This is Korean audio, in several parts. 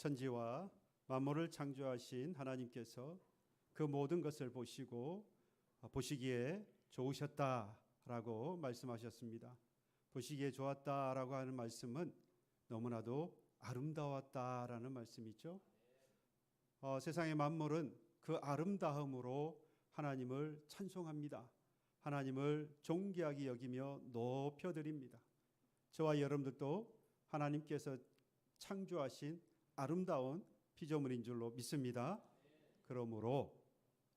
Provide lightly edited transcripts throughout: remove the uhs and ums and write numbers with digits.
천지와 만물을 창조하신 하나님께서 그 모든 것을 보시고 보시기에 좋으셨다라고 말씀하셨습니다. 보시기에 좋았다라고 하는 말씀은 너무나도 아름다웠다라는 말씀이죠. 세상의 만물은 그 아름다움으로 하나님을 찬송합니다. 하나님을 존귀하게 여기며 높여드립니다. 저와 여러분들도 하나님께서 창조하신 아름다운 피조물인 줄로 믿습니다. 그러므로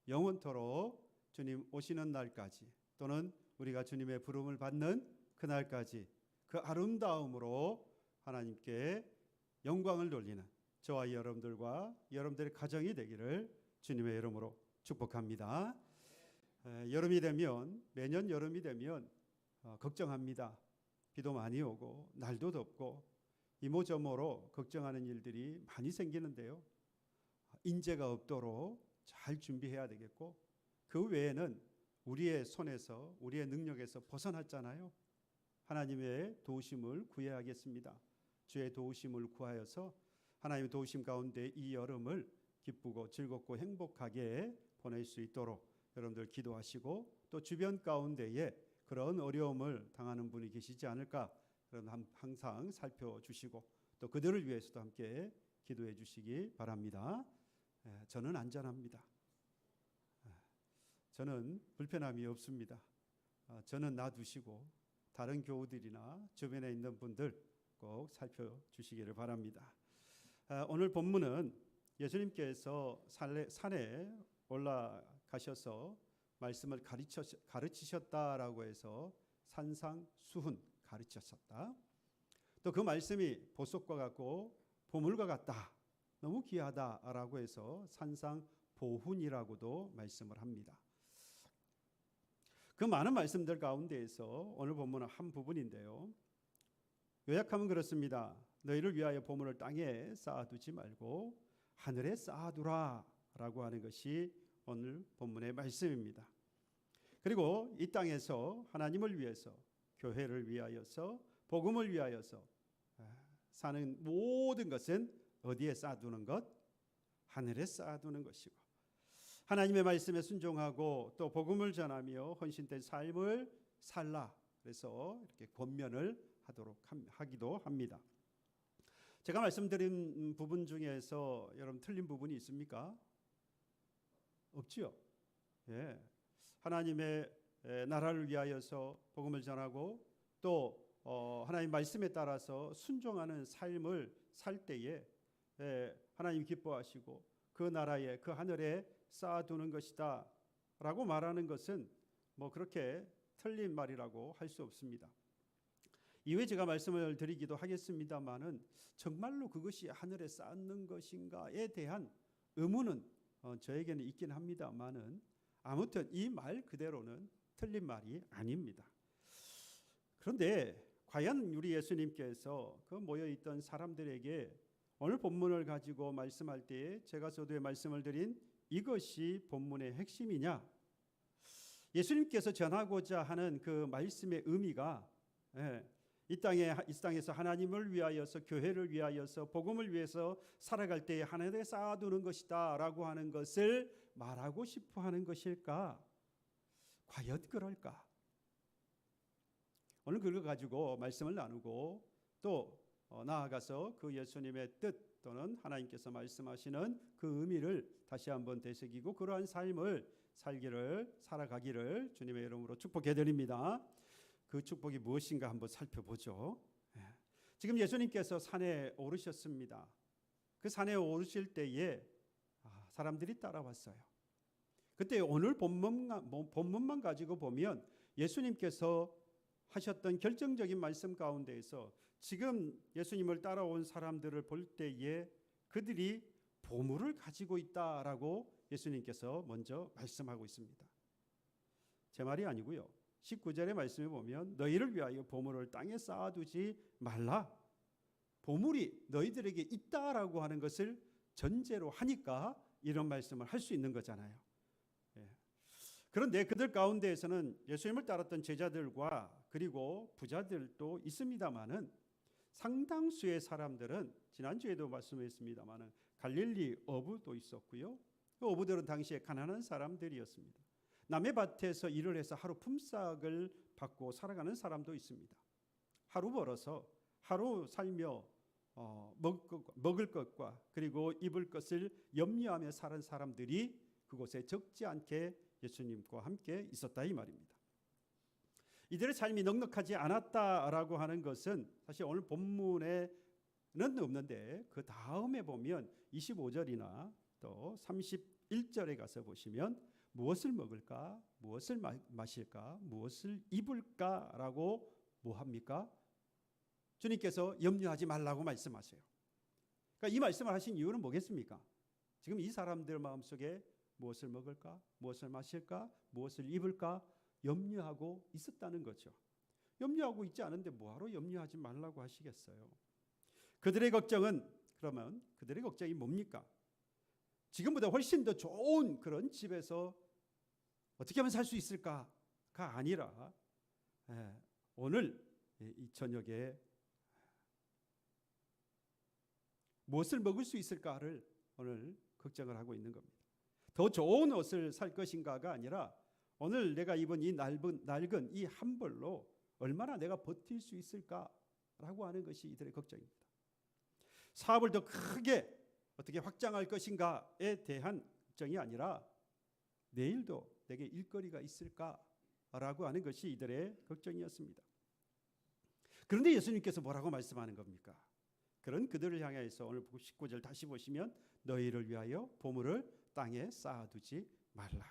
영원토록 주님 오시는 날까지 또는 우리가 주님의 부름을 받는 그날까지 그 아름다움으로 하나님께 영광을 돌리는 저와 여러분들과 여러분들의 가정이 되기를 주님의 이름으로 축복합니다. 여름이 되면 매년 여름이 되면 걱정합니다. 비도 많이 오고 날도 덥고 이모저모로 걱정하는 일들이 많이 생기는데요. 인재가 없도록 잘 준비해야 되겠고 그 외에는 우리의 손에서 우리의 능력에서 벗어났잖아요. 하나님의 도우심을 구해야겠습니다. 주의 도우심을 구하여서 하나님의 도우심 가운데 이 여름을 기쁘고 즐겁고 행복하게 보낼 수 있도록 여러분들 기도하시고 또 주변 가운데에 그런 어려움을 당하는 분이 계시지 않을까 그런 항상 살펴주시고 또 그들을 위해서도 함께 기도해 주시기 바랍니다. 저는 안전합니다. 저는 불편함이 없습니다. 저는 놔두시고 다른 교우들이나 주변에 있는 분들 꼭 살펴주시기를 바랍니다. 오늘 본문은 예수님께서 산에 올라가셔서 말씀을 가르치셨다라고 해서 산상수훈 가르치셨다. 또 그 말씀이 보석과 같고 보물과 같다. 너무 귀하다라고 해서 산상보훈이라고도 말씀을 합니다. 그 많은 말씀들 가운데에서 오늘 본문은 한 부분인데요. 요약하면 그렇습니다. 너희를 위하여 보물을 땅에 쌓아두지 말고 하늘에 쌓아두라 라고 하는 것이 오늘 본문의 말씀입니다. 그리고 이 땅에서 하나님을 위해서 교회를 위하여서 복음을 위하여서 사는 모든 것은 어디에 쌓아두는 것? 하늘에 쌓아두는 것이고 하나님의 말씀에 순종하고 또 복음을 전하며 헌신된 삶을 살라. 그래서 이렇게 권면을 하기도 합니다. 제가 말씀드린 부분 중에서 여러분 틀린 부분이 있습니까? 없지요. 예. 하나님의 나라를 위하여서 복음을 전하고 또 하나님 말씀에 따라서 순종하는 삶을 살 때에 하나님 기뻐하시고 그 나라에 그 하늘에 쌓아두는 것이다 라고 말하는 것은 뭐 그렇게 틀린 말이라고 할 수 없습니다. 이후에 제가 말씀을 드리기도 하겠습니다마는 정말로 그것이 하늘에 쌓는 것인가에 대한 의문은 저에게는 있긴 합니다마는 아무튼 이 말 그대로는 틀린 말이 아닙니다. 그런데 과연 우리 예수님께서 그 모여있던 사람들에게 오늘 본문을 가지고 말씀할 때에 제가 서두에 말씀을 드린 이것이 본문의 핵심이냐? 예수님께서 전하고자 하는 그 말씀의 의미가 이 땅에서 하나님을 위하여서 교회를 위하여서 복음을 위해서 살아갈 때에 하늘에 쌓아두는 것이다 라고 하는 것을 말하고 싶어 하는 것일까? 과연 그럴까? 오늘 그걸 가지고 말씀을 나누고 또 나아가서 그 예수님의 뜻 또는 하나님께서 말씀하시는 그 의미를 다시 한번 되새기고 그러한 삶을 살아가기를 주님의 이름으로 축복해 드립니다. 그 축복이 무엇인가 한번 살펴보죠. 지금 예수님께서 산에 오르셨습니다. 그 산에 오르실 때에 사람들이 따라왔어요. 그때 오늘 본문만 가지고 보면 예수님께서 하셨던 결정적인 말씀 가운데에서 지금 예수님을 따라온 사람들을 볼 때에 그들이 보물을 가지고 있다라고 예수님께서 먼저 말씀하고 있습니다. 제 말이 아니고요. 19절의 말씀에 보면 너희를 위하여 보물을 땅에 쌓아두지 말라. 보물이 너희들에게 있다라고 하는 것을 전제로 하니까 이런 말씀을 할 수 있는 거잖아요. 그런데 그들 가운데에서는 예수님을 따랐던 제자들과 그리고 부자들도 있습니다마는 상당수의 사람들은 지난주에도 말씀했습니다만 갈릴리 어부도 있었고요. 그 어부들은 당시에 가난한 사람들이었습니다. 남의 밭에서 일을 해서 하루 품삯을 받고 살아가는 사람도 있습니다. 하루 벌어서 하루 살며 먹을 것과 그리고 입을 것을 염려하며 사는 사람들이 그곳에 적지 않게 예수님과 함께 있었다 이 말입니다. 이들의 삶이 넉넉하지 않았다라고 하는 것은 사실 오늘 본문에는 없는데 그 다음에 보면 25절이나 또 31절에 가서 보시면 무엇을 먹을까, 무엇을 마실까, 무엇을 입을까라고 뭐합니까? 주님께서 염려하지 말라고 말씀하세요. 그러니까 이 말씀을 하신 이유는 뭐겠습니까? 지금 이 사람들 마음속에 무엇을 먹을까, 무엇을 마실까, 무엇을 입을까 염려하고 있었다는 거죠. 염려하고 있지 않은데 뭐하러 염려하지 말라고 하시겠어요? 그들의 걱정은 그러면 그들의 걱정이 뭡니까? 지금보다 훨씬 더 좋은 그런 집에서 어떻게 하면 살 수 있을까가 아니라 오늘 이 저녁에 무엇을 먹을 수 있을까를 오늘 걱정을 하고 있는 겁니다. 더 좋은 옷을 살 것인가가 아니라 오늘 내가 입은 이 낡은 이 한 벌로 얼마나 내가 버틸 수 있을까라고 하는 것이 이들의 걱정입니다. 사업을 더 크게 어떻게 확장할 것인가에 대한 걱정이 아니라 내일도 내게 일거리가 있을까라고 하는 것이 이들의 걱정이었습니다. 그런데 예수님께서 뭐라고 말씀하는 겁니까? 그런 그들을 향해서 오늘 19절 다시 보시면 너희를 위하여 보물을 땅에 쌓아두지 말라.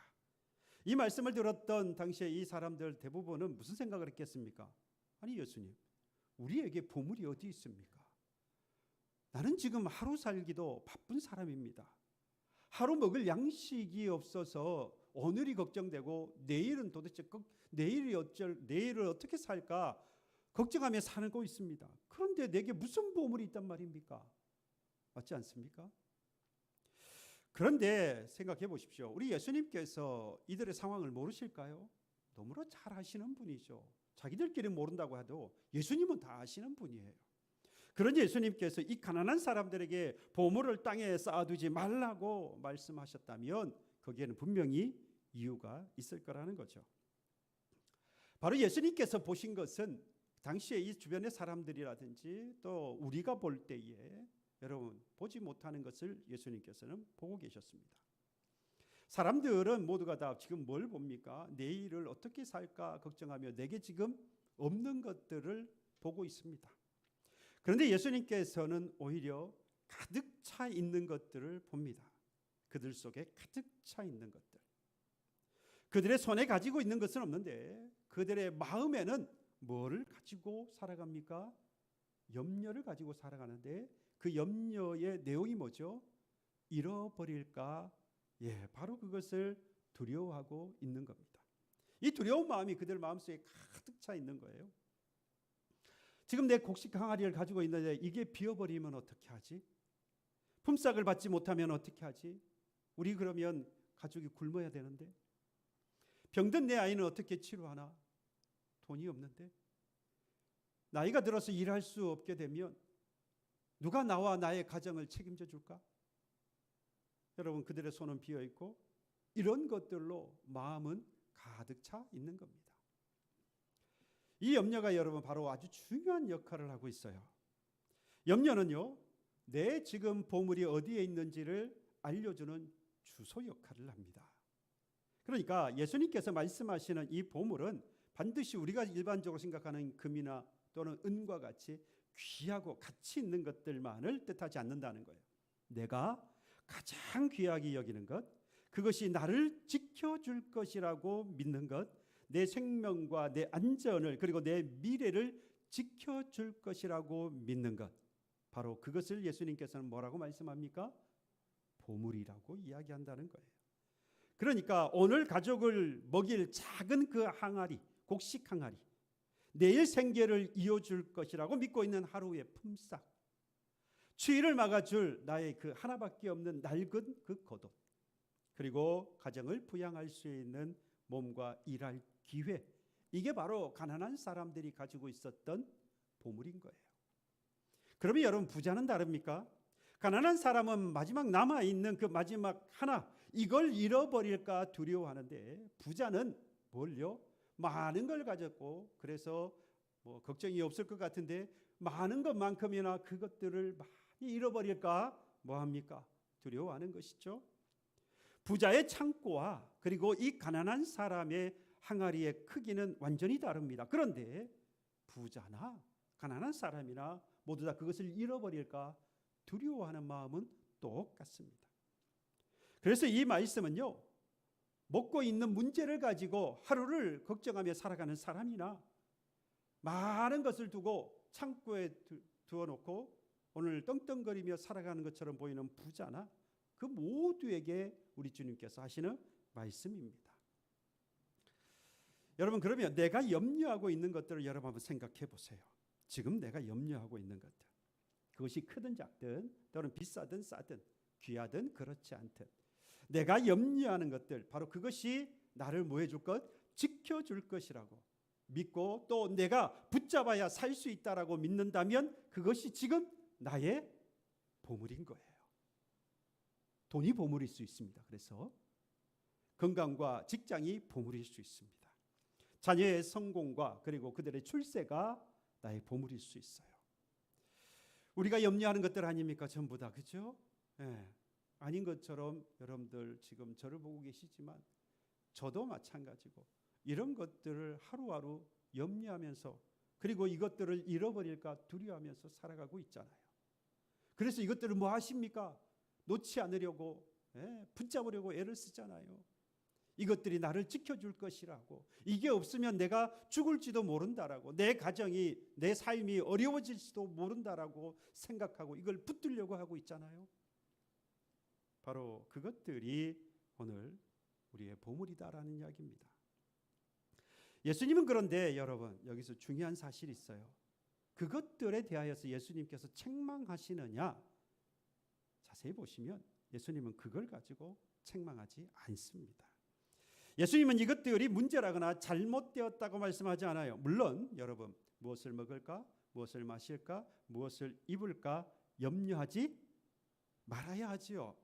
이 말씀을 들었던 당시에 이 사람들 대부분은 무슨 생각을 했겠습니까? 아니 예수님, 우리에게 보물이 어디 있습니까? 나는 지금 하루 살기도 바쁜 사람입니다. 하루 먹을 양식이 없어서 오늘이 걱정되고 내일은 도대체 내일을 어떻게 살까 걱정하며 살고 있습니다. 그런데 내게 무슨 보물이 있단 말입니까? 맞지 않습니까? 그런데 생각해 보십시오. 우리 예수님께서 이들의 상황을 모르실까요? 너무나 잘 아시는 분이죠. 자기들끼리 모른다고 해도 예수님은 다 아시는 분이에요. 그런 예수님께서 이 가난한 사람들에게 보물을 땅에 쌓아두지 말라고 말씀하셨다면 거기에는 분명히 이유가 있을 거라는 거죠. 바로 예수님께서 보신 것은 당시에 이 주변의 사람들이라든지 또 우리가 볼 때에 여러분 보지 못하는 것을 예수님께서는 보고 계셨습니다. 사람들은 모두가 다 지금 뭘 봅니까? 내일을 어떻게 살까 걱정하며 내게 지금 없는 것들을 보고 있습니다. 그런데 예수님께서는 오히려 가득 차 있는 것들을 봅니다. 그들 속에 가득 차 있는 것들. 그들의 손에 가지고 있는 것은 없는데 그들의 마음에는 뭐를 가지고 살아갑니까? 염려를 가지고 살아가는데 그 염려의 내용이 뭐죠? 잃어버릴까? 바로 그것을 두려워하고 있는 겁니다. 이 두려운 마음이 그들 마음속에 가득 차 있는 거예요. 지금 내 곡식 항아리를 가지고 있는데 이게 비어버리면 어떻게 하지? 품삯을 받지 못하면 어떻게 하지? 우리 그러면 가족이 굶어야 되는데 병든 내 아이는 어떻게 치료하나? 돈이 없는데 나이가 들어서 일할 수 없게 되면 누가 나와 나의 가정을 책임져 줄까? 여러분 그들의 손은 비어 있고 이런 것들로 마음은 가득 차 있는 겁니다. 이 염려가 여러분 바로 아주 중요한 역할을 하고 있어요. 염려는요, 내 지금 보물이 어디에 있는지를 알려주는 주소 역할을 합니다. 그러니까 예수님께서 말씀하시는 이 보물은 반드시 우리가 일반적으로 생각하는 금이나 또는 은과 같이 귀하고 가치 있는 것들만을 뜻하지 않는다는 거예요. 내가 가장 귀하게 여기는 것, 그것이 나를 지켜줄 것이라고 믿는 것, 내 생명과 내 안전을 그리고 내 미래를 지켜줄 것이라고 믿는 것, 바로 그것을 예수님께서는 뭐라고 말씀합니까? 보물이라고 이야기한다는 거예요. 그러니까 오늘 가족을 먹일 작은 그 항아리, 곡식 항아리, 내일 생계를 이어줄 것이라고 믿고 있는 하루의 품삯, 추위를 막아줄 나의 그 하나밖에 없는 낡은 그 겉옷, 그리고 가정을 부양할 수 있는 몸과 일할 기회, 이게 바로 가난한 사람들이 가지고 있었던 보물인 거예요. 그러면 여러분 부자는 다릅니까? 가난한 사람은 마지막 남아있는 그 마지막 하나 이걸 잃어버릴까 두려워하는데 부자는 뭘요? 많은 걸 가졌고 그래서 뭐 걱정이 없을 것 같은데 많은 것만큼이나 그것들을 많이 잃어버릴까 뭐합니까? 두려워하는 것이죠. 부자의 창고와 그리고 이 가난한 사람의 항아리의 크기는 완전히 다릅니다. 그런데 부자나 가난한 사람이나 모두 다 그것을 잃어버릴까 두려워하는 마음은 똑같습니다. 그래서 이 말씀은요, 먹고 있는 문제를 가지고 하루를 걱정하며 살아가는 사람이나 많은 것을 두고 창고에 두어놓고 오늘 떵떵거리며 살아가는 것처럼 보이는 부자나 그 모두에게 우리 주님께서 하시는 말씀입니다. 여러분 그러면 내가 염려하고 있는 것들을 여러분 한번 생각해 보세요. 지금 내가 염려하고 있는 것들, 그것이 크든 작든 또는 비싸든 싸든 귀하든 그렇지 않든 내가 염려하는 것들, 바로 그것이 나를 뭐 해줄 것? 지켜줄 것이라고 믿고 또 내가 붙잡아야 살 수 있다라고 믿는다면 그것이 지금 나의 보물인 거예요. 돈이 보물일 수 있습니다. 그래서 건강과 직장이 보물일 수 있습니다. 자녀의 성공과 그리고 그들의 출세가 나의 보물일 수 있어요. 우리가 염려하는 것들 아닙니까? 전부 다, 그렇죠? 네. 아닌 것처럼 여러분들 지금 저를 보고 계시지만 저도 마찬가지고 이런 것들을 하루하루 염려하면서 그리고 이것들을 잃어버릴까 두려워하면서 살아가고 있잖아요. 그래서 이것들을 뭐 하십니까? 놓지 않으려고 붙잡으려고 애를 쓰잖아요. 이것들이 나를 지켜줄 것이라고, 이게 없으면 내가 죽을지도 모른다라고, 내 가정이 내 삶이 어려워질지도 모른다라고 생각하고 이걸 붙들려고 하고 있잖아요. 바로 그것들이 오늘 우리의 보물이다라는 이야기입니다. 예수님은 그런데 여러분 여기서 중요한 사실이 있어요. 그것들에 대하여서 예수님께서 책망하시느냐? 자세히 보시면 예수님은 그걸 가지고 책망하지 않습니다. 예수님은 이것들이 문제라거나 잘못되었다고 말씀하지 않아요. 물론 여러분 무엇을 먹을까? 무엇을 마실까? 무엇을 입을까? 염려하지 말아야 하지요.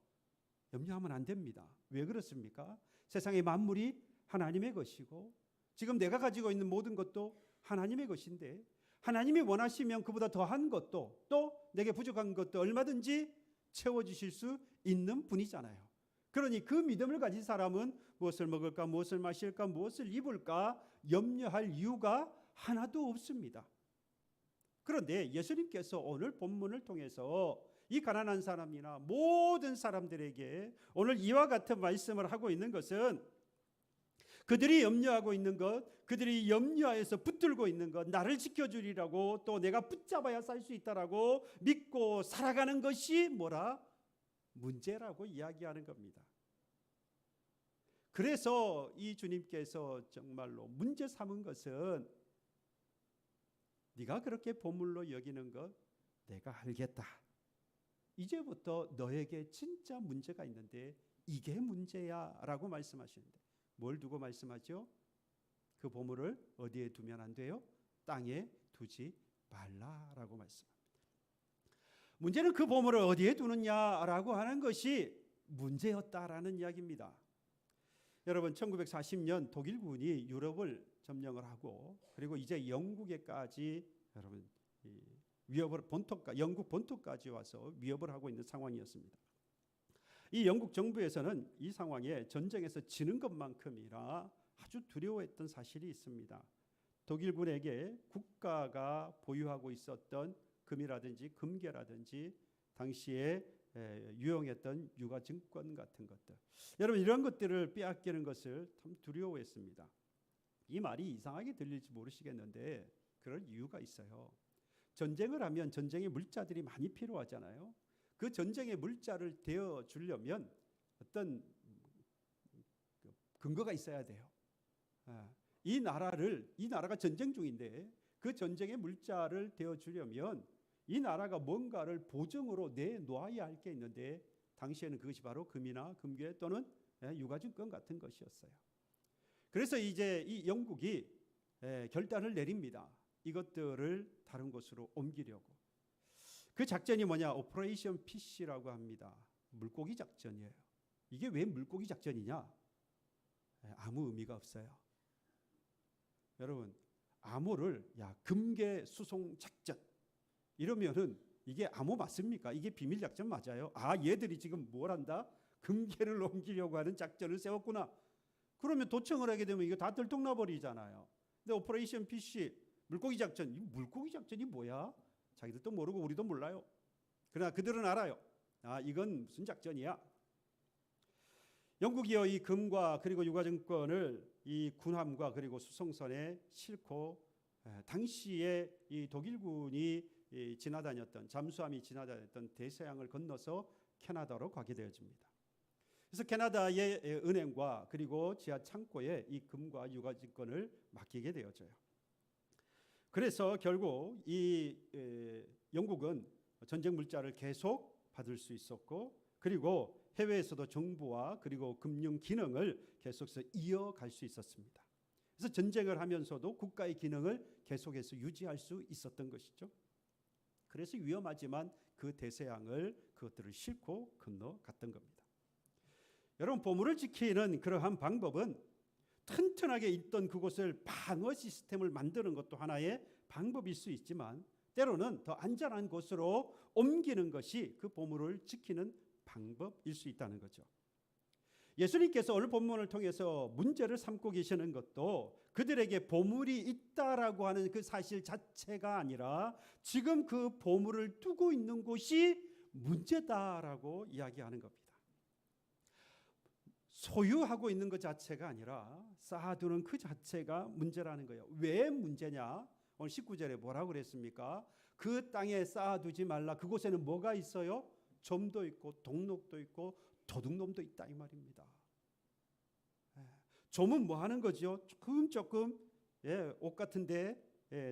염려하면 안 됩니다. 왜 그렇습니까? 세상의 만물이 하나님의 것이고 지금 내가 가지고 있는 모든 것도 하나님의 것인데 하나님이 원하시면 그보다 더한 것도 또 내게 부족한 것도 얼마든지 채워주실 수 있는 분이잖아요. 그러니 그 믿음을 가진 사람은 무엇을 먹을까, 무엇을 마실까, 무엇을 입을까 염려할 이유가 하나도 없습니다. 그런데 예수님께서 오늘 본문을 통해서 이 가난한 사람이나 모든 사람들에게 오늘 이와 같은 말씀을 하고 있는 것은 그들이 염려하고 있는 것, 그들이 염려해서 붙들고 있는 것, 나를 지켜주리라고 또 내가 붙잡아야 살 수 있다라고 믿고 살아가는 것이 뭐라? 문제라고 이야기하는 겁니다. 그래서 이 주님께서 정말로 문제 삼은 것은 네가 그렇게 보물로 여기는 것 내가 알겠다. 이제부터 너에게 진짜 문제가 있는데 이게 문제야 라고 말씀하시는데 뭘 두고 말씀하죠? 그 보물을 어디에 두면 안 돼요? 땅에 두지 말라라고 말씀합니다. 문제는 그 보물을 어디에 두느냐라고 하는 것이 문제였다라는 이야기입니다. 여러분 1940년 독일군이 유럽을 점령을 하고 그리고 이제 영국에까지 여러분 위협을 영국 본토까지 와서 위협을 하고 있는 상황이었습니다. 이 영국 정부에서는 이 상황에 전쟁에서 지는 것만큼이나 아주 두려워했던 사실이 있습니다. 독일군에게 국가가 보유하고 있었던 금이라든지 금괴라든지 당시에 유용했던 유가증권 같은 것들, 여러분 이런 것들을 빼앗기는 것을 참 두려워했습니다. 이 말이 이상하게 들릴지 모르시겠는데 그럴 이유가 있어요. 전쟁을 하면 전쟁의 물자들이 많이 필요하잖아요. 그 전쟁의 물자를 대어 주려면 어떤 근거가 있어야 돼요. 이 나라가 전쟁 중인데 그 전쟁의 물자를 대어 주려면 이 나라가 뭔가를 보증으로 내놓아야 할 게 있는데 당시에는 그것이 바로 금이나 금괴 또는 유가증권 같은 것이었어요. 그래서 이제 이 영국이 결단을 내립니다. 이것들을 다른 곳으로 옮기려고. 그 작전이 뭐냐? 오퍼레이션 피쉬라고 합니다. 물고기 작전이에요. 이게 왜 물고기 작전이냐? 아무 의미가 없어요. 여러분, 암호를 금계 수송 작전 이러면은 이게 암호 맞습니까? 이게 비밀 작전 맞아요? 얘들이 지금 뭘 한다? 금계를 옮기려고 하는 작전을 세웠구나. 그러면 도청을 하게 되면 이거 다 들통나버리잖아요. 근데 오퍼레이션 피쉬 물고기 작전, 이 물고기 작전이 뭐야? 자기들도 모르고 우리도 몰라요. 그러나 그들은 알아요. 이건 무슨 작전이야? 영국이요, 이 금과 그리고 유가증권을 이 군함과 그리고 수송선에 싣고 당시에 이 독일군이 지나다녔던 잠수함이 지나다녔던 대서양을 건너서 캐나다로 가게 되어집니다. 그래서 캐나다의 은행과 그리고 지하 창고에 이 금과 유가증권을 맡기게 되어져요. 그래서 결국 이 영국은 전쟁 물자를 계속 받을 수 있었고, 그리고 해외에서도 정부와 그리고 금융 기능을 계속해서 이어갈 수 있었습니다. 그래서 전쟁을 하면서도 국가의 기능을 계속해서 유지할 수 있었던 것이죠. 그래서 위험하지만 그 대서양을 그것들을 싣고 건너갔던 겁니다. 여러분, 보물을 지키는 그러한 방법은 튼튼하게 있던 그곳을 방어 시스템을 만드는 것도 하나의 방법일 수 있지만, 때로는 더 안전한 곳으로 옮기는 것이 그 보물을 지키는 방법일 수 있다는 거죠. 예수님께서 오늘 본문을 통해서 문제를 삼고 계시는 것도 그들에게 보물이 있다라고 하는 그 사실 자체가 아니라 지금 그 보물을 두고 있는 곳이 문제다라고 이야기하는 겁니다. 소유하고 있는 것 자체가 아니라 쌓아두는 그 자체가 문제라는 거예요. 왜 문제냐? 오늘 19절에 뭐라고 그랬습니까? 그 땅에 쌓아두지 말라. 그곳에는 뭐가 있어요? 점도 있고 동록도 있고 도둑놈도 있다 이 말입니다. 점은 뭐 하는 거죠? 조금 옷 같은데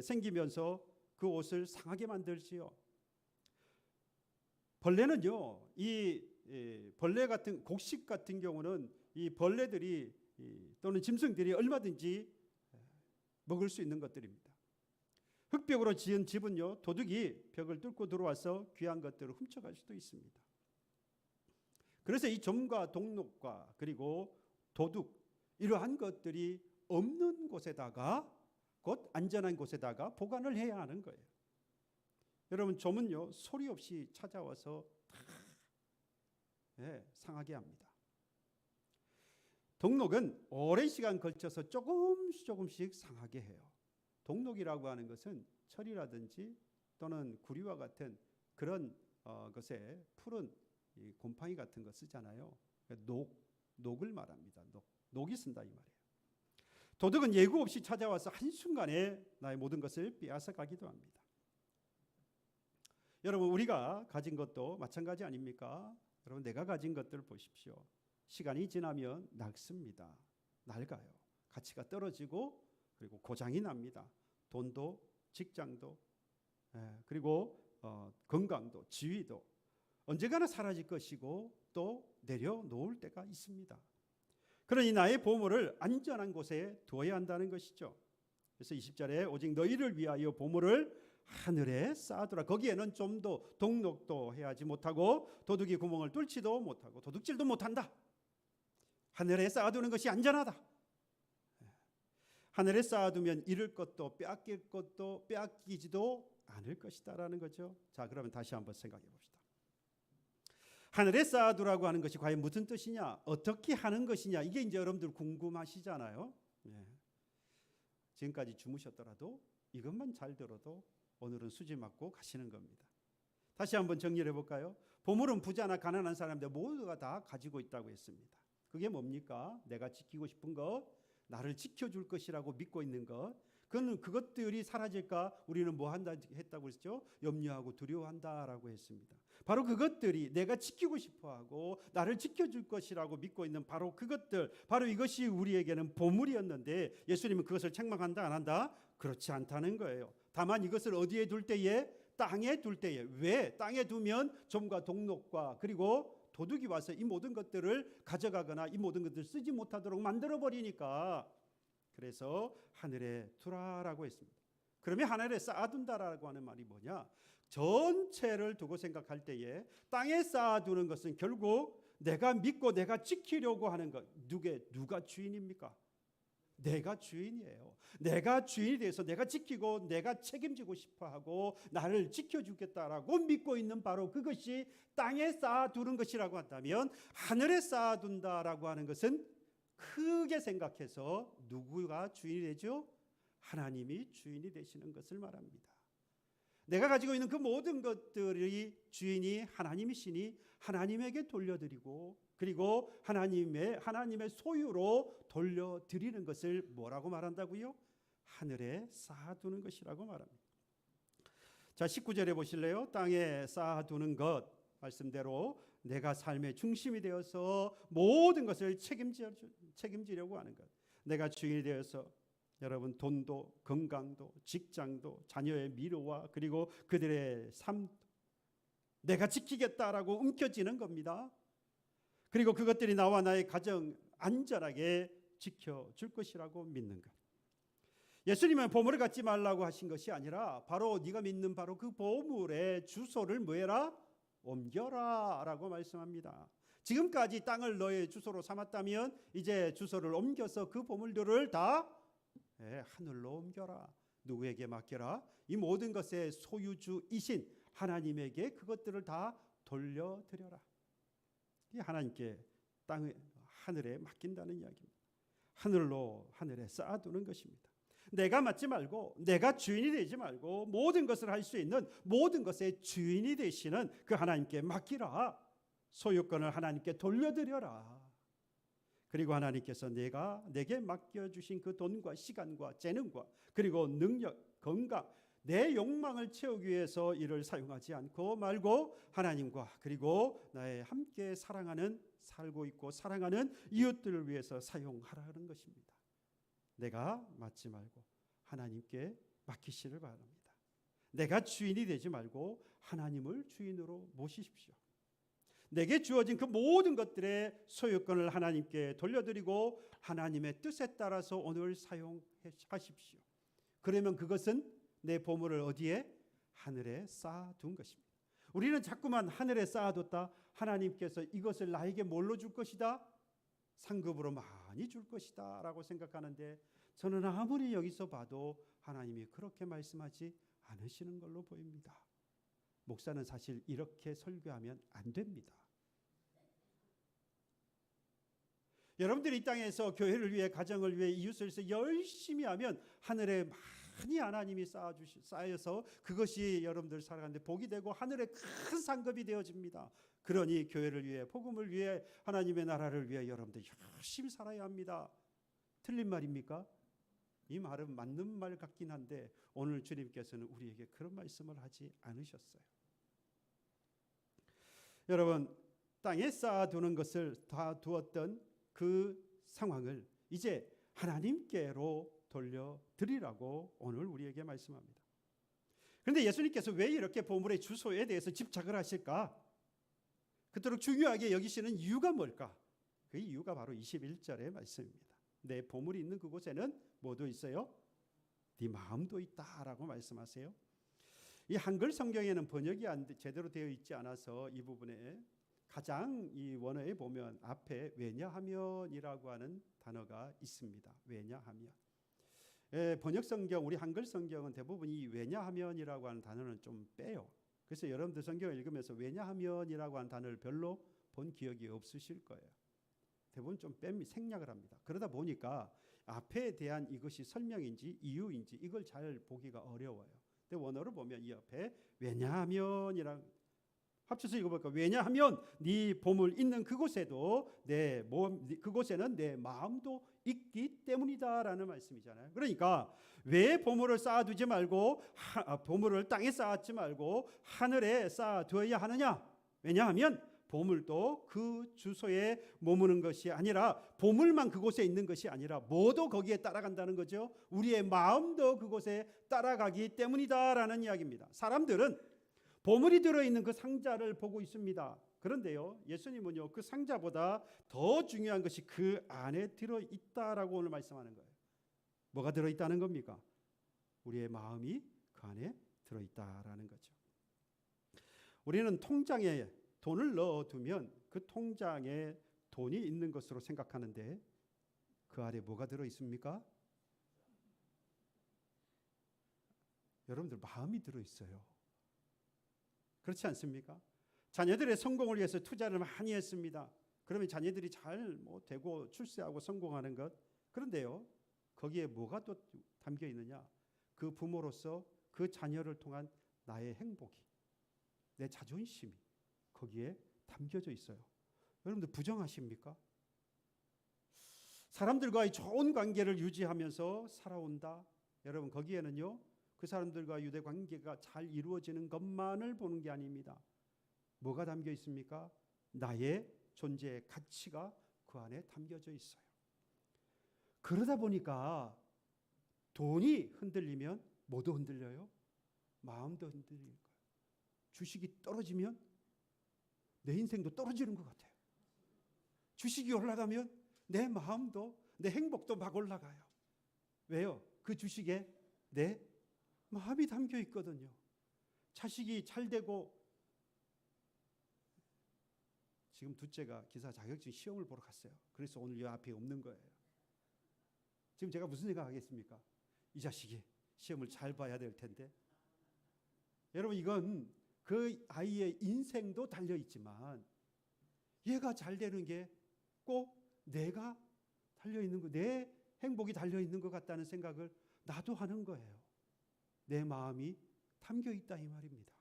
생기면서 그 옷을 상하게 만들지요. 벌레는요, 이 벌레 같은 곡식 같은 경우는 이 벌레들이 또는 짐승들이 얼마든지 먹을 수 있는 것들입니다. 흙벽으로 지은 집은요, 도둑이 벽을 뚫고 들어와서 귀한 것들을 훔쳐갈 수도 있습니다. 그래서 이 점과 동록과 그리고 도둑 이러한 것들이 없는 곳에다가, 곧 안전한 곳에다가 보관을 해야 하는 거예요. 여러분, 점은요 소리 없이 찾아와서 다 상하게 합니다. 동록은 오랜 시간 걸쳐서 조금씩 상하게 해요. 동록이라고 하는 것은 철이라든지 또는 구리와 같은 그런 것에 푸른 이 곰팡이 같은 거 쓰잖아요. 녹을 말합니다. 녹이 쓴다 이 말이에요. 도둑은 예고 없이 찾아와서 한순간에 나의 모든 것을 빼앗아 가기도 합니다. 여러분, 우리가 가진 것도 마찬가지 아닙니까? 여러분, 내가 가진 것들 보십시오. 시간이 지나면 낡습니다. 낡아요. 가치가 떨어지고 그리고 고장이 납니다. 돈도 직장도 그리고 건강도 지위도 언젠가는 사라질 것이고 또 내려놓을 때가 있습니다. 그러니 나의 보물을 안전한 곳에 두어야 한다는 것이죠. 그래서 20절에 오직 너희를 위하여 보물을 하늘에 쌓아두라. 거기에는 좀도 동록도 해하지 못하고 도둑이 구멍을 뚫지도 못하고 도둑질도 못한다. 하늘에 쌓아두는 것이 안전하다. 하늘에 쌓아두면 잃을 것도 빼앗길 것도 빼앗기지도 않을 것이다라는 거죠. 자, 그러면 다시 한번 생각해 봅시다. 하늘에 쌓아두라고 하는 것이 과연 무슨 뜻이냐? 어떻게 하는 것이냐? 이게 이제 여러분들 궁금하시잖아요. 지금까지 주무셨더라도 이것만 잘 들어도 오늘은 수지 맞고 가시는 겁니다. 다시 한번 정리를 해볼까요? 보물은 부자나 가난한 사람들 모두가 다 가지고 있다고 했습니다. 그게 뭡니까? 내가 지키고 싶은 것, 나를 지켜줄 것이라고 믿고 있는 것. 그것들이 사라질까 우리는 뭐 한다 했다고 했죠? 염려하고 두려워한다라고 했습니다. 바로 그것들이 내가 지키고 싶어하고 나를 지켜줄 것이라고 믿고 있는 바로 그것들, 바로 이것이 우리에게는 보물이었는데 예수님은 그것을 책망한다 안 한다? 그렇지 않다는 거예요. 다만 이것을 어디에 둘 때에? 땅에 둘 때에. 왜? 땅에 두면 점과 동록과 그리고 도둑이 와서 이 모든 것들을 가져가거나 이 모든 것들을 쓰지 못하도록 만들어버리니까, 그래서 하늘에 두라라고 했습니다. 그러면 하늘에 쌓아둔다라고 하는 말이 뭐냐? 전체를 두고 생각할 때에 땅에 쌓아두는 것은 결국 내가 믿고 내가 지키려고 하는 것. 누가 주인입니까? 내가 주인이에요. 내가 주인이 돼서 내가 지키고 내가 책임지고 싶어하고 나를 지켜주겠다라고 믿고 있는 바로 그것이 땅에 쌓아두는 것이라고 한다면, 하늘에 쌓아둔다라고 하는 것은 크게 생각해서 누구가 주인이 되죠? 하나님이 주인이 되시는 것을 말합니다. 내가 가지고 있는 그 모든 것들의 주인이 하나님이시니 하나님에게 돌려드리고, 그리고 하나님의 소유로 돌려드리는 것을 뭐라고 말한다고요? 하늘에 쌓아두는 것이라고 말합니다. 자, 19절에 보실래요? 땅에 쌓아두는 것, 말씀대로 내가 삶의 중심이 되어서 모든 것을 책임지려고 하는 것. 내가 주인이 되어서 여러분, 돈도 건강도 직장도 자녀의 미래와 그리고 그들의 삶, 내가 지키겠다라고 움켜쥐는 겁니다. 그리고 그것들이 나와 나의 가정 안전하게 지켜줄 것이라고 믿는 것. 예수님은 보물을 갖지 말라고 하신 것이 아니라 바로 네가 믿는 바로 그 보물의 주소를 뭐해라? 옮겨라 라고 말씀합니다. 지금까지 땅을 너의 주소로 삼았다면 이제 주소를 옮겨서 그 보물들을 다 하늘로 옮겨라. 누구에게 맡겨라? 이 모든 것의 소유주이신 하나님에게 그것들을 다 돌려드려라. 이 하나님께 하늘에 맡긴다는 이야기입니다. 하늘에 쌓아두는 것입니다. 내가 맡지 말고 내가 주인이 되지 말고 모든 것을 할 수 있는 모든 것의 주인이 되시는 그 하나님께 맡기라. 소유권을 하나님께 돌려드려라. 그리고 하나님께서 내게 맡겨주신 그 돈과 시간과 재능과 그리고 능력, 건강, 내 욕망을 채우기 위해서 이를 사용하지 않고 말고 하나님과 그리고 나의 함께 살고 있고 사랑하는 이웃들을 위해서 사용하라는 것입니다. 내가 맡지 말고 하나님께 맡기시를 바랍니다. 내가 주인이 되지 말고 하나님을 주인으로 모시십시오. 내게 주어진 그 모든 것들의 소유권을 하나님께 돌려드리고 하나님의 뜻에 따라서 오늘 사용하십시오. 그러면 그것은 내 보물을 어디에? 하늘에 쌓아둔 것입니다. 우리는 자꾸만 하늘에 쌓아뒀다. 하나님께서 이것을 나에게 뭘로 줄 것이다? 상급으로 많이 줄 것이다 라고 생각하는데, 저는 아무리 여기서 봐도 하나님이 그렇게 말씀하지 않으시는 걸로 보입니다. 목사는 사실 이렇게 설교하면 안 됩니다. 여러분들이 이 땅에서 교회를 위해, 가정을 위해, 이웃을 위해서 열심히 하면 하늘에 많이 하나님이 쌓여서 그것이 여러분들 살아가는데 복이 되고 하늘에 큰 상급이 되어집니다. 그러니 교회를 위해, 복음을 위해, 하나님의 나라를 위해 여러분들 열심히 살아야 합니다. 틀린 말입니까? 이 말은 맞는 말 같긴 한데 오늘 주님께서는 우리에게 그런 말씀을 하지 않으셨어요. 여러분, 땅에 쌓아두는 것을 다 두었던 그 상황을 이제 하나님께로 돌려드리라고 오늘 우리에게 말씀합니다. 그런데 예수님께서 왜 이렇게 보물의 주소에 대해서 집착을 하실까? 그토록 중요하게 여기시는 이유가 뭘까? 그 이유가 바로 21절의 말씀입니다. 내 보물이 있는 그곳에는 뭐도 있어요? 네 마음도 있다라고 말씀하세요. 이 한글 성경에는 번역이 제대로 되어 있지 않아서 이 부분에 가장 이 원어에 보면 앞에 왜냐하면이라고 하는 단어가 있습니다. 왜냐하면. 번역 성경, 우리 한글 성경은 대부분 이 왜냐하면이라고 하는 단어는 좀 빼요. 그래서 여러분들 성경을 읽으면서 왜냐하면이라고 하는 단어를 별로 본 기억이 없으실 거예요. 대부분 좀 생략을 합니다. 그러다 보니까 앞에 대한 이것이 설명인지 이유인지 이걸 잘 보기가 어려워요. 근데 원어를 보면 이 앞에 왜냐하면이랑 합쳐서 읽어볼까? 왜냐하면 네 보물 있는 그곳에도 그곳에는 내 마음도 있기 때문이다라는 말씀이잖아요. 그러니까 왜 보물을 쌓아두지 말고 보물을 땅에 쌓았지 말고 하늘에 쌓아두어야 하느냐? 왜냐하면 보물도 그 주소에 머무는 것이 아니라, 보물만 그곳에 있는 것이 아니라 뭐도 거기에 따라간다는 거죠. 우리의 마음도 그곳에 따라가기 때문이다라는 이야기입니다. 사람들은 보물이 들어있는 그 상자를 보고 있습니다. 그런데요, 예수님은요, 그 상자보다 더 중요한 것이 그 안에 들어있다라고 오늘 말씀하는 거예요. 뭐가 들어있다는 겁니까? 우리의 마음이 그 안에 들어있다라는 거죠. 우리는 통장에 돈을 넣어두면 그 통장에 돈이 있는 것으로 생각하는데 그 안에 뭐가 들어 있습니까? 여러분들 마음이 들어 있어요. 그렇지 않습니까? 자녀들의 성공을 위해서 투자를 많이 했습니다. 그러면 자녀들이 잘 되고 출세하고 성공하는 것. 그런데요, 거기에 뭐가 또 담겨 있느냐? 그 부모로서 그 자녀를 통한 나의 행복이, 내 자존심이 거기에 담겨져 있어요. 여러분들 부정하십니까? 사람들과의 좋은 관계를 유지하면서 살아온다. 여러분 거기에는요, 그 사람들과 유대 관계가 잘 이루어지는 것만을 보는 게 아닙니다. 뭐가 담겨 있습니까? 나의 존재의 가치가 그 안에 담겨져 있어요. 그러다 보니까 돈이 흔들리면 뭐도 흔들려요? 마음도 흔들릴 거예요. 주식이 떨어지면 내 인생도 떨어지는 것 같아요. 주식이 올라가면 내 마음도, 내 행복도 막 올라가요. 왜요? 그 주식에 내 마음이 담겨 있거든요. 자식이 잘 되고, 지금 둘째가 기사 자격증 시험을 보러 갔어요. 그래서 오늘 이 앞에 없는 거예요. 지금 제가 무슨 생각하겠습니까? 이 자식이 시험을 잘 봐야 될 텐데. 여러분 이건 그 아이의 인생도 달려 있지만 얘가 잘 되는 게 꼭 내가 달려 있는 거, 내 행복이 달려 있는 것 같다는 생각을 나도 하는 거예요. 내 마음이 담겨 있다 이 말입니다.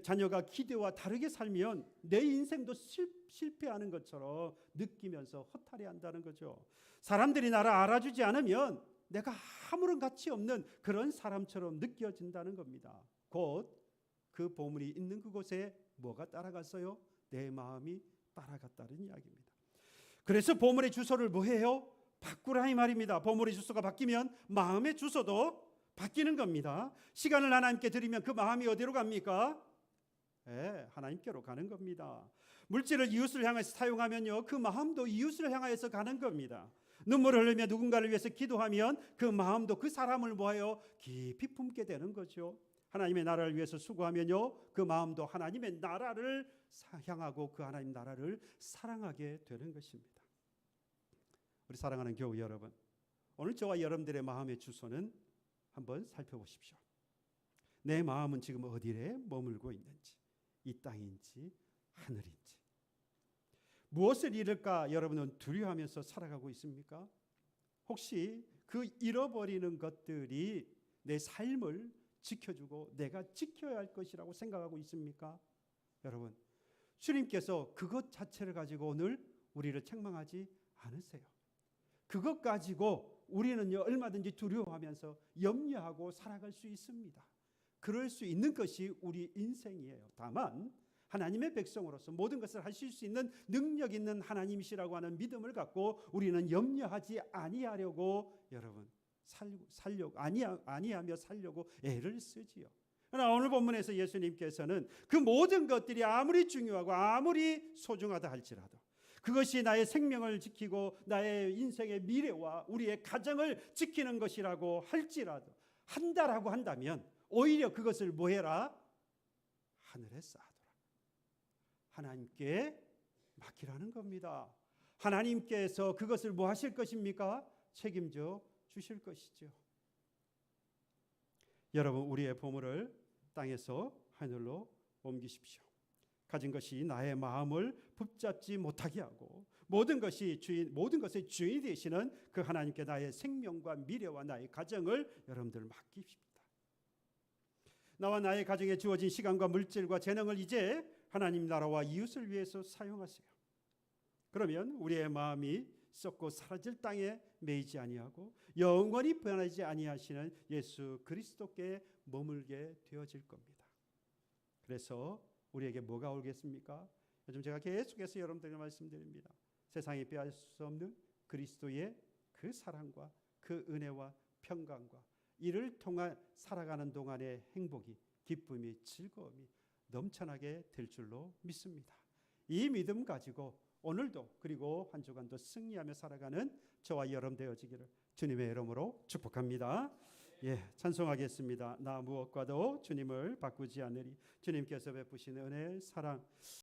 자녀가 기대와 다르게 살면 내 인생도 실패하는 것처럼 느끼면서 허탈해한다는 거죠. 사람들이 나를 알아주지 않으면 내가 아무런 가치 없는 그런 사람처럼 느껴진다는 겁니다. 곧 그 보물이 있는 그곳에 뭐가 따라갔어요? 내 마음이 따라갔다는 이야기입니다. 그래서 보물의 주소를 뭐 해요? 바꾸라 이 말입니다. 보물의 주소가 바뀌면 마음의 주소도 바뀌는 겁니다. 시간을 하나님께 드리면 그 마음이 어디로 갑니까? 하나님께로 가는 겁니다. 물질을 이웃을 향해서 사용하면요, 그 마음도 이웃을 향해서 가는 겁니다. 눈물을 흘리며 누군가를 위해서 기도하면 그 마음도 그 사람을 모아요 깊이 품게 되는 거죠. 하나님의 나라를 위해서 수고하면요, 그 마음도 하나님의 나라를 향하고 그 하나님 나라를 사랑하게 되는 것입니다. 우리 사랑하는 교우 여러분, 오늘 저와 여러분들의 마음의 주소는 한번 살펴보십시오. 내 마음은 지금 어디에 머물고 있는지, 이 땅인지 하늘인지, 무엇을 잃을까 여러분은 두려워하면서 살아가고 있습니까? 혹시 그 잃어버리는 것들이 내 삶을 지켜주고 내가 지켜야 할 것이라고 생각하고 있습니까? 여러분, 주님께서 그것 자체를 가지고 오늘 우리를 책망하지 않으세요. 그것 가지고 우리는요, 얼마든지 두려워하면서 염려하고 살아갈 수 있습니다. 그럴 수 있는 것이 우리 인생이에요. 다만 하나님의 백성으로서 모든 것을 하실 수 있는 능력 있는 하나님이시라고 하는 믿음을 갖고 우리는 염려하지 아니하려고 여러분 아니하며 살려고 애를 쓰지요. 그러나 오늘 본문에서 예수님께서는 그 모든 것들이 아무리 중요하고 아무리 소중하다 할지라도, 그것이 나의 생명을 지키고 나의 인생의 미래와 우리의 가정을 지키는 것이라고 할지라도, 한다라고 한다면 오히려 그것을 뭐해라? 하늘에 쌓아둬라. 하나님께 맡기라는 겁니다. 하나님께서 그것을 뭐 하실 것입니까? 책임져 주실 것이죠. 여러분, 우리의 보물을 땅에서 하늘로 옮기십시오. 가진 것이 나의 마음을 붙잡지 못하게 하고 모든 것의 주인이 되시는 그 하나님께 나의 생명과 미래와 나의 가정을 여러분들 맡깁시다. 나와 나의 가정에 주어진 시간과 물질과 재능을 이제 하나님 나라와 이웃을 위해서 사용하세요. 그러면 우리의 마음이 썩고 사라질 땅에 매이지 아니하고 영원히 변하지 아니하시는 예수 그리스도께 머물게 되어질 겁니다. 그래서 우리에게 뭐가 오겠습니까? 요즘 제가 계속해서 여러분들에게 말씀드립니다. 세상이 빼앗을 수 없는 그리스도의 그 사랑과 그 은혜와 평강과 이를 통한 살아가는 동안의 행복이, 기쁨이, 즐거움이 넘쳐나게 될 줄로 믿습니다. 이 믿음 가지고 오늘도 그리고 한 주간도 승리하며 살아가는 저와 여러분 되어지기를 주님의 이름으로 축복합니다. 예, 찬송하겠습니다. 나 무엇과도 주님을 바꾸지 않으리. 주님께서 베푸신 은혜, 사랑